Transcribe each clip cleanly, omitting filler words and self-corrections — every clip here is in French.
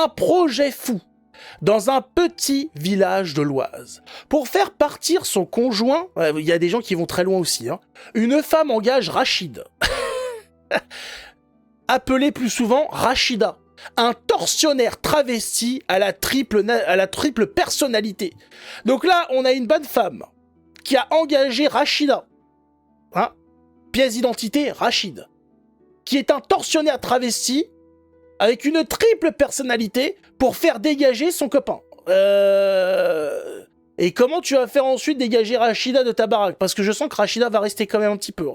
un projet fou dans un petit village de l'Oise. Pour faire partir son conjoint, il y a des gens qui vont très loin aussi, hein, une femme engage Rachid, appelé plus souvent Rachida, un tortionnaire travesti à la triple personnalité. Donc là, on a une bonne femme qui a engagé Rachida, hein, pièce d'identité Rachid, qui est un tortionnaire travesti avec une triple personnalité pour faire dégager son copain. Et comment tu vas faire ensuite dégager Rachida de ta baraque? Parce que je sens que Rachida va rester quand même un petit peu.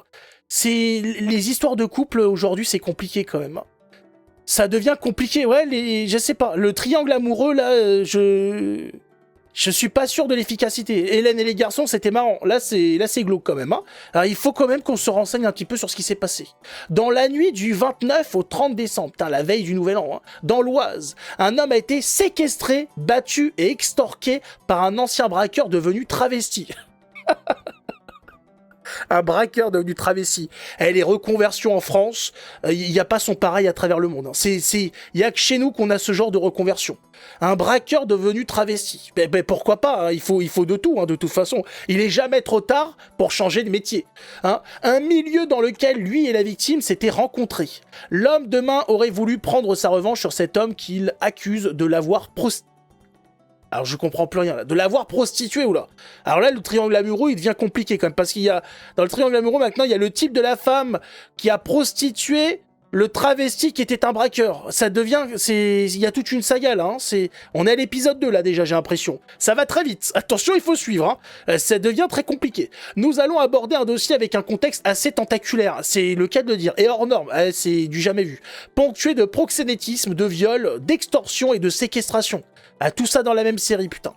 Les histoires de couple aujourd'hui, c'est compliqué quand même. Ça devient compliqué, ouais, je sais pas. Le triangle amoureux, là, je suis pas sûr de l'efficacité. Hélène et les garçons, c'était marrant. Là, c'est glauque quand même. Hein. Alors, il faut quand même qu'on se renseigne un petit peu sur ce qui s'est passé. Dans la nuit du 29 au 30 décembre, la veille du Nouvel An, hein, dans l'Oise, un homme a été séquestré, battu et extorqué par un ancien braqueur devenu travesti. Un braqueur devenu travesti. Les reconversions en France, il n'y a pas son pareil à travers le monde. Hein. Il n'y a que chez nous qu'on a ce genre de reconversion. Un braqueur devenu travesti. Pourquoi pas, hein, il faut de tout, hein, de toute façon. Il est jamais trop tard pour changer de métier. Hein. Un milieu dans lequel lui et la victime s'étaient rencontrés. L'homme de main aurait voulu prendre sa revanche sur cet homme qu'il accuse de l'avoir prostitué. Alors je comprends plus rien là. De l'avoir prostitué ou là. Alors là, le triangle amoureux, il devient compliqué quand même. Parce qu'il y a, dans le triangle amoureux, maintenant, il y a le type de la femme qui a prostitué le travesti qui était un braqueur. Ça devient, il y a toute une saga là. Hein. On est à l'épisode 2 là déjà, j'ai l'impression. Ça va très vite. Attention, il faut suivre. Hein. Ça devient très compliqué. Nous allons aborder un dossier avec un contexte assez tentaculaire. C'est le cas de le dire. Et hors norme. C'est du jamais vu. Ponctué de proxénétisme, de viol, d'extorsion et de séquestration. Tout ça dans la même série, putain.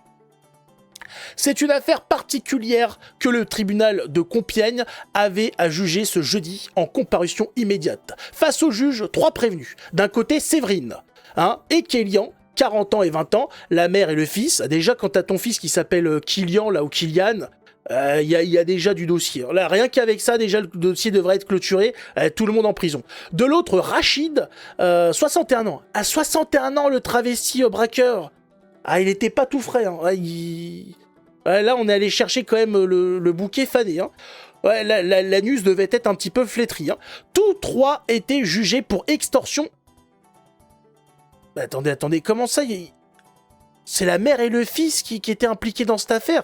C'est une affaire particulière que le tribunal de Compiègne avait à juger ce jeudi en comparution immédiate. Face au juge, 3 prévenus. D'un côté, Séverine, hein, et Kélian, 40 ans et 20 ans, la mère et le fils. Déjà, quand t'as ton fils qui s'appelle Kylian, là, ou Kylian, il y a déjà du dossier. Là, rien qu'avec ça, déjà, le dossier devrait être clôturé. Tout le monde en prison. De l'autre, Rachid, 61 ans. À 61 ans, le travesti braqueur. Il était pas tout frais. Hein. Là, on est allé chercher quand même le bouquet fané. Hein. L'anus devait être un petit peu flétri. Hein. Tous 3 étaient jugés pour extorsion. Attendez, comment ça c'est la mère et le fils qui étaient impliqués dans cette affaire.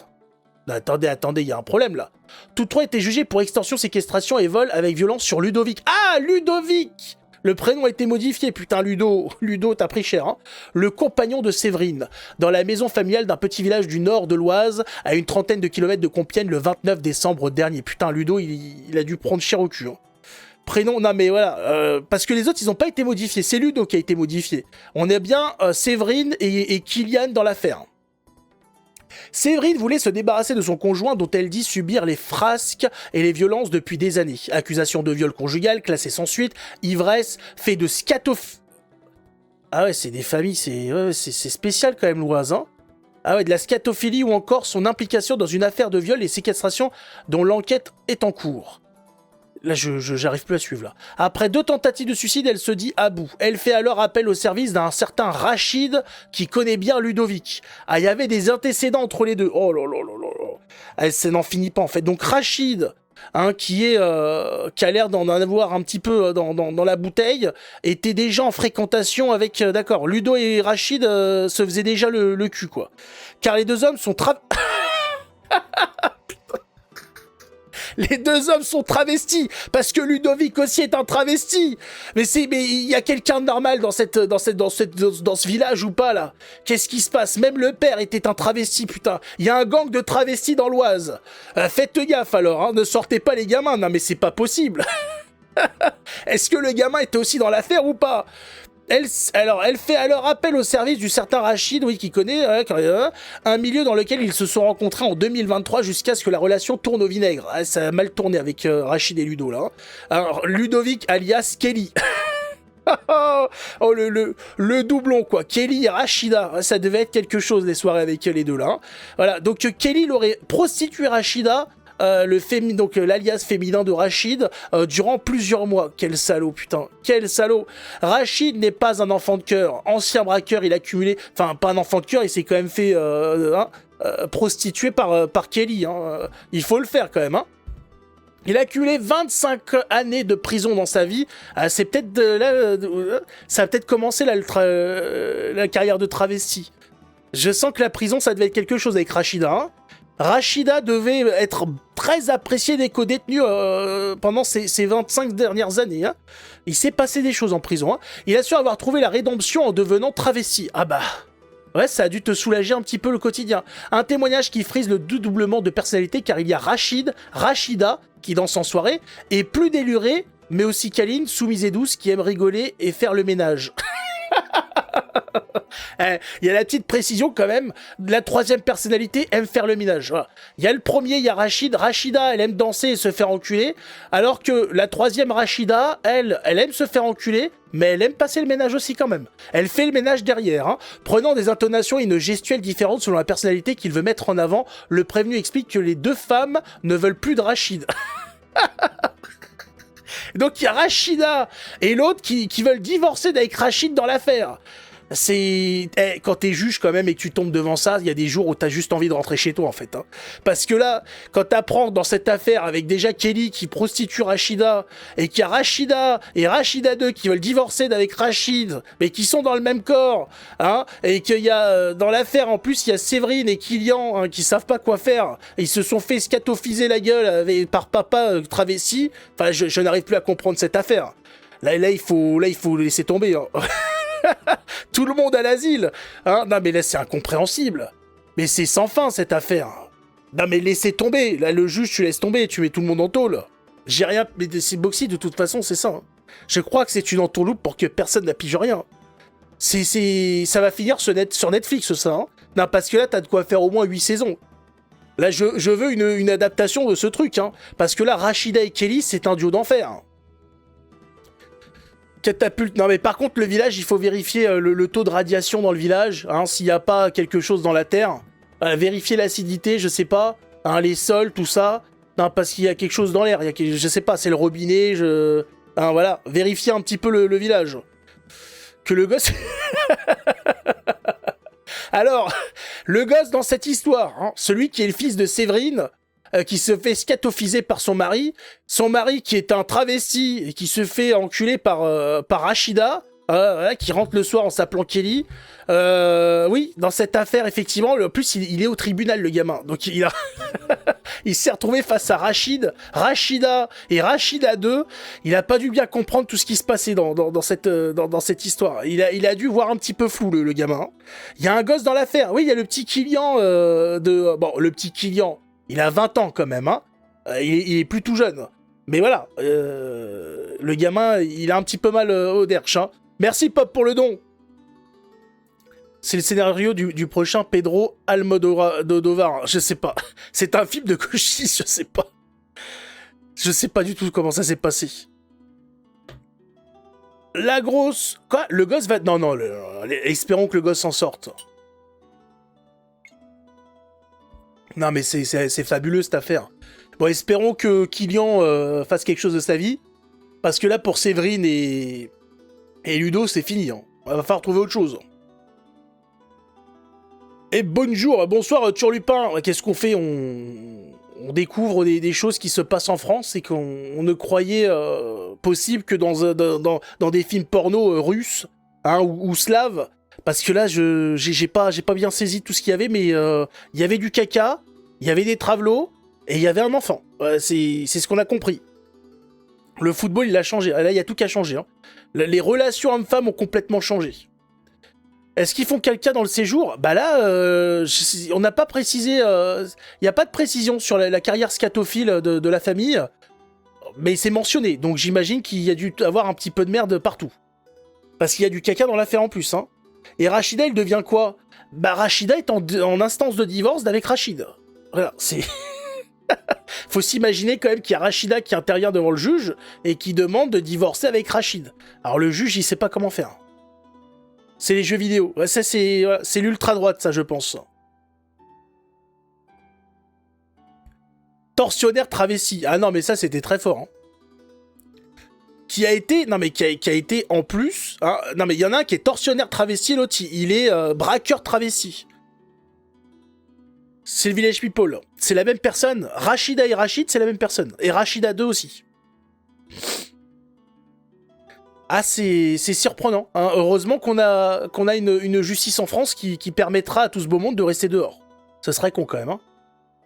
Attendez, il y a un problème là. Tous 3 étaient jugés pour extorsion, séquestration et vol avec violence sur Ludovic. Ah, Ludovic! Le prénom a été modifié, putain, Ludo, t'as pris cher, hein. Le compagnon de Séverine, dans la maison familiale d'un petit village du nord de l'Oise, à une trentaine de kilomètres de Compiègne, le 29 décembre dernier. Putain, Ludo, il a dû prendre cher au cul, hein. Prénom, non mais voilà, parce que les autres, ils n'ont pas été modifiés, c'est Ludo qui a été modifié. On est bien Séverine et Kylian dans l'affaire. Séverine voulait se débarrasser de son conjoint dont elle dit subir les frasques et les violences depuis des années. Accusation de viol conjugal, classée sans suite, ivresse, fait de scatophilie. Ah ouais, c'est des familles, c'est spécial quand même l'Oise, hein. Ah ouais, de la scatophilie ou encore son implication dans une affaire de viol et séquestration dont l'enquête est en cours. Là, j'arrive plus à suivre, là. Après 2 tentatives de suicide, elle se dit à bout. Elle fait alors appel au service d'un certain Rachid qui connaît bien Ludovic. Il y avait des antécédents entre les deux. Oh là là là là. Ça n'en finit pas, en fait. Donc, Rachid, hein, qui a l'air d'en avoir un petit peu dans la bouteille, était déjà en fréquentation avec... d'accord, Ludo et Rachid se faisaient déjà le cul, quoi. Car les 2 hommes sont... Les 2 hommes sont travestis, parce que Ludovic aussi est un travesti. Mais il y a quelqu'un de normal dans ce village ou pas, là? Qu'est-ce qui se passe? Même le père était un travesti, putain. Il y a un gang de travestis dans l'Oise. Faites gaffe alors, hein, ne sortez pas les gamins. Non mais c'est pas possible. Est-ce que le gamin était aussi dans l'affaire ou pas? Elle fait alors appel au service du certain Rachid, oui, qui connaît un milieu dans lequel ils se sont rencontrés en 2023 jusqu'à ce que la relation tourne au vinaigre. Ça a mal tourné avec Rachid et Ludo, là. Hein. Alors, Ludovic alias Kelly. Oh, le doublon, quoi. Kelly et Rachida. Ça devait être quelque chose, les soirées avec les deux, là. Hein. Voilà, donc Kelly l'aurait prostitué Rachida donc l'alias féminin de Rachid, durant plusieurs mois. Quel salaud, putain, quel salaud. Rachid n'est pas un enfant de cœur. Ancien braqueur, il a cumulé... Enfin, pas un enfant de cœur, il s'est quand même fait prostituer par Kelly. Hein. Il faut le faire quand même, hein. Il a accumulé 25 années de prison dans sa vie. C'est peut-être ça a peut-être commencé là, la carrière de travesti. Je sens que la prison, ça devait être quelque chose avec Rachida. Hein. Rachida devait être très appréciée des co-détenus pendant ces 25 dernières années. Hein. Il s'est passé des choses en prison. Hein. Il assure avoir trouvé la rédemption en devenant travesti. Ah bah... Ouais, ça a dû te soulager un petit peu le quotidien. Un témoignage qui frise le dédoublement de personnalité car il y a Rachida, qui danse en soirée, et plus délurée, mais aussi câline, soumise et douce, qui aime rigoler et faire le ménage. Il y a la petite précision quand même, la troisième personnalité aime faire le ménage. Voilà. Il y a le premier, il y a Rachida, elle aime danser et se faire enculer, alors que la troisième Rachida, elle aime se faire enculer, mais elle aime passer le ménage aussi quand même. Elle fait le ménage derrière, hein. Prenant des intonations et une gestuelle différente selon la personnalité qu'il veut mettre en avant, le prévenu explique que les deux femmes ne veulent plus de Rachid. Donc il y a Rachida et l'autre qui veulent divorcer avec Rachid dans l'affaire. C'est... quand t'es juge quand même et que tu tombes devant ça, il y a des jours où t'as juste envie de rentrer chez toi en fait. Hein. Parce que là, quand t'apprends dans cette affaire avec déjà Kelly qui prostitue Rachida, et qu'il y a Rachida et Rachida 2 qui veulent divorcer avec Rachid, mais qui sont dans le même corps, hein, et qu'il y a dans l'affaire en plus il y a Séverine et Kylian hein, qui savent pas quoi faire, ils se sont fait scatophiser la gueule par papa travesti, enfin je n'arrive plus à comprendre cette affaire. Là il faut laisser tomber. Hein. Tout le monde à l'asile. Hein, non mais là c'est incompréhensible. Mais c'est sans fin cette affaire. Non mais laissez tomber. Là le juge tu laisses tomber, tu mets tout le monde en tôle. J'ai rien. Mais c'est Boxy de toute façon c'est ça. Hein. Je crois que c'est une entourloupe pour que personne n'appige rien. Ça va finir sur Netflix ça. Hein. Non parce que là t'as de quoi faire au moins 8 saisons. Là je veux une adaptation de ce truc. Hein, parce que là Rachida et Kelly c'est un duo d'enfer. Catapulte. Non mais par contre le village, il faut vérifier le taux de radiation dans le village, hein, s'il n'y a pas quelque chose dans la terre. Vérifier l'acidité, je sais pas, hein, les sols, tout ça. Non parce qu'il y a quelque chose dans l'air, je sais pas, c'est le robinet, hein, voilà, vérifier un petit peu le village. Que le gosse... Alors, le gosse dans cette histoire, hein, celui qui est le fils de Séverine, qui se fait scatophiser par son mari qui est un travesti et qui se fait enculer par Rachida, voilà, qui rentre le soir en s'appelant Kelly. Oui, dans cette affaire, effectivement, en plus, il est au tribunal, le gamin. Donc, il s'est retrouvé face à Rachida et Rachida 2. Il a pas dû bien comprendre tout ce qui se passait dans cette histoire. Il a dû voir un petit peu flou, le gamin. Il y a un gosse dans l'affaire. Oui, il y a le petit Kylian Bon, le petit Kylian... Il a 20 ans quand même, hein. Il est plus tout jeune. Mais voilà, le gamin, il a un petit peu mal au derche. Hein. Merci Pop pour le don. C'est le scénario du prochain Pedro Almodovar. Je sais pas. C'est un film de Cochise, je sais pas. Je sais pas du tout comment ça s'est passé. La grosse... Quoi? Le gosse va... Non, espérons que le gosse s'en sorte. Non mais c'est fabuleux cette affaire. Bon, espérons que Kylian fasse quelque chose de sa vie. Parce que là, pour Séverine et Ludo, c'est fini. Hein. On va falloir trouver autre chose. Et bonsoir Turlupin. Qu'est-ce qu'on fait? On découvre des choses qui se passent en France et qu'on ne croyait possible que dans des films porno russes, hein, ou slaves. Parce que là, j'ai pas bien saisi tout ce qu'il y avait, mais il y avait du caca, il y avait des travelots, et il y avait un enfant. C'est ce qu'on a compris. Le football, il a changé. Là, il y a tout qui a changé. Hein. Les relations hommes-femmes ont complètement changé. Est-ce qu'ils font quelqu'un dans le séjour? Bah là, on n'a pas précisé... Il n'y a pas de précision sur la carrière scatophile de la famille, mais c'est mentionné. Donc j'imagine qu'il y a dû avoir un petit peu de merde partout. Parce qu'il y a du caca dans l'affaire en plus, hein. Et Rachida, il devient quoi? Bah Rachida est en instance de divorce avec Rachid. Voilà, c'est... Faut s'imaginer quand même qu'il y a Rachida qui intervient devant le juge et qui demande de divorcer avec Rachid. Alors le juge, il sait pas comment faire. C'est les jeux vidéo. Ouais, ça, c'est l'ultra-droite, ça, je pense. tortionnaire travesti. Ah non, mais ça, c'était très fort. Hein. Qui a été... Non, mais qui a été en plus... Hein, non, mais il y en a un qui est tortionnaire travesti, l'autre, il est braqueur travesti. C'est le Village People. C'est la même personne. Rachida et Rachid, c'est la même personne. Et Rachida 2 aussi. Ah, c'est surprenant. Hein. Heureusement qu'on a une justice en France qui permettra à tout ce beau monde de rester dehors. Ça serait con quand même. Hein.